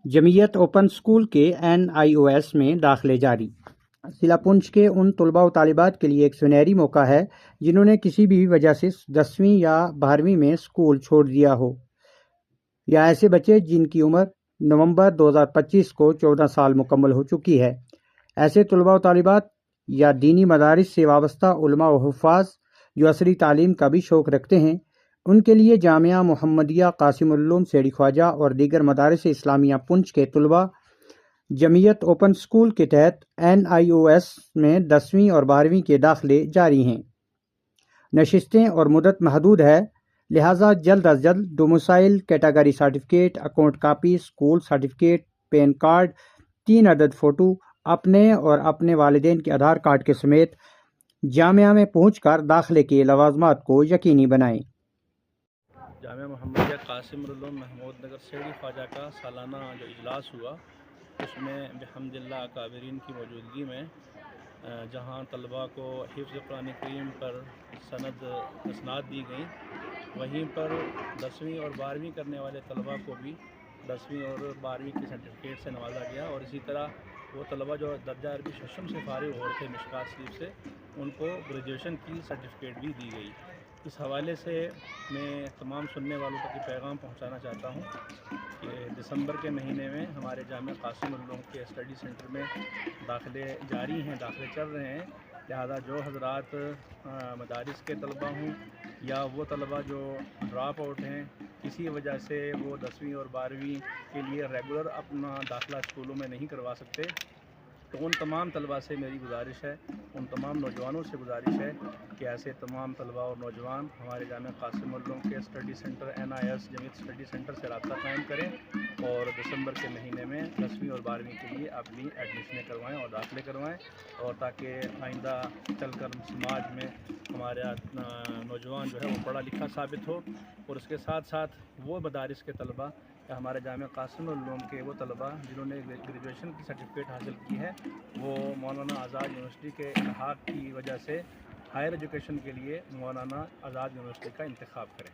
جمعیت open school کے NIOS میں داخلے جاری۔ ضلع پونچھ کے ان طلباء و طالبات کے لیے ایک سنہری موقع ہے جنہوں نے کسی بھی وجہ سے 10ویں یا 12ویں میں اسکول چھوڑ دیا ہو، یا ایسے بچے جن کی عمر نومبر 2025 کو 14 سال مکمل ہو چکی ہے۔ ایسے طلباء و طالبات یا دینی مدارس سے وابستہ علماء و حفاظ جو عصری تعلیم کا بھی شوق رکھتے ہیں، ان کے لیے جامعہ محمدیہ قاسم العلوم سیڑھی خواجہ اور دیگر مدارس اسلامیہ پونچھ کے طلباء جمعیت اوپن اسکول کے تحت NIOS میں 10ویں اور 12ویں کے داخلے جاری ہیں۔ نشستیں اور مدت محدود ہے، لہٰذا جلد از جلد domicile category certificate, account copy, school certificate, PAN card, 3 عدد فوٹو اپنے اور اپنے والدین کے آدھار کارڈ کے سمیت جامعہ میں پہنچ کر داخلے کے لوازمات کو یقینی بنائیں۔ جامعہ محمدیہ قاسم العلوم محمود نگر سیڑھی خواجہ کا سالانہ جو اجلاس ہوا، اس میں بحمد اللہ اکابرین کی موجودگی میں جہاں طلباء کو حفظ قرآن کریم پر سند اسناد دی گئیں، وہیں پر 10ویں اور 12ویں کرنے والے طلباء کو بھی 10ویں اور 12ویں کی سرٹیفکیٹ سے نوازا گیا، اور اسی طرح وہ طلباء جو درجہ عربی ششم سے فارغ ہو رہے تھے مشکات شریف سے، ان کو گریجویشن کی سرٹیفکیٹ بھی دی گئی۔ اس حوالے سے میں تمام سننے والوں تک یہ پیغام پہنچانا چاہتا ہوں کہ دسمبر کے مہینے میں ہمارے جامعہ قاسم العلوم کے اسٹڈی سینٹر میں داخلے جاری ہیں، داخلے چل رہے ہیں، لہذا جو حضرات مدارس کے طلباء ہوں یا وہ طلباء جو ڈراپ آؤٹ ہیں، کسی وجہ سے وہ 10ویں اور 12ویں کے لیے ریگولر اپنا داخلہ اسکولوں میں نہیں کروا سکتے، تو ان تمام طلباء سے میری گزارش ہے، ان تمام نوجوانوں سے گزارش ہے کہ ایسے تمام طلباء اور نوجوان ہمارے جامعہ قاسم العلوم کے اسٹڈی سینٹر NIOS جمعیت اسٹڈی سینٹر سے رابطہ قائم کریں اور دسمبر کے مہینے میں 10ویں اور 12ویں کے لیے اپنی ایڈمیشنیں کروائیں اور داخلے کروائیں، اور تاکہ آئندہ چل کر سماج میں ہمارا نوجوان جو ہے وہ پڑھا لکھا ثابت ہو، اور اس کے ساتھ ساتھ وہ مدارس کے طلباء یا ہمارے جامعہ قاسم العلوم کے وہ طلباء جنہوں نے گریجویشن کی سرٹیفکیٹ حاصل کی ہے، وہ مولانا آزاد یونیورسٹی کے الحاق کی وجہ سے ہائر ایجوکیشن کے لیے مولانا آزاد یونیورسٹی کا انتخاب کریں۔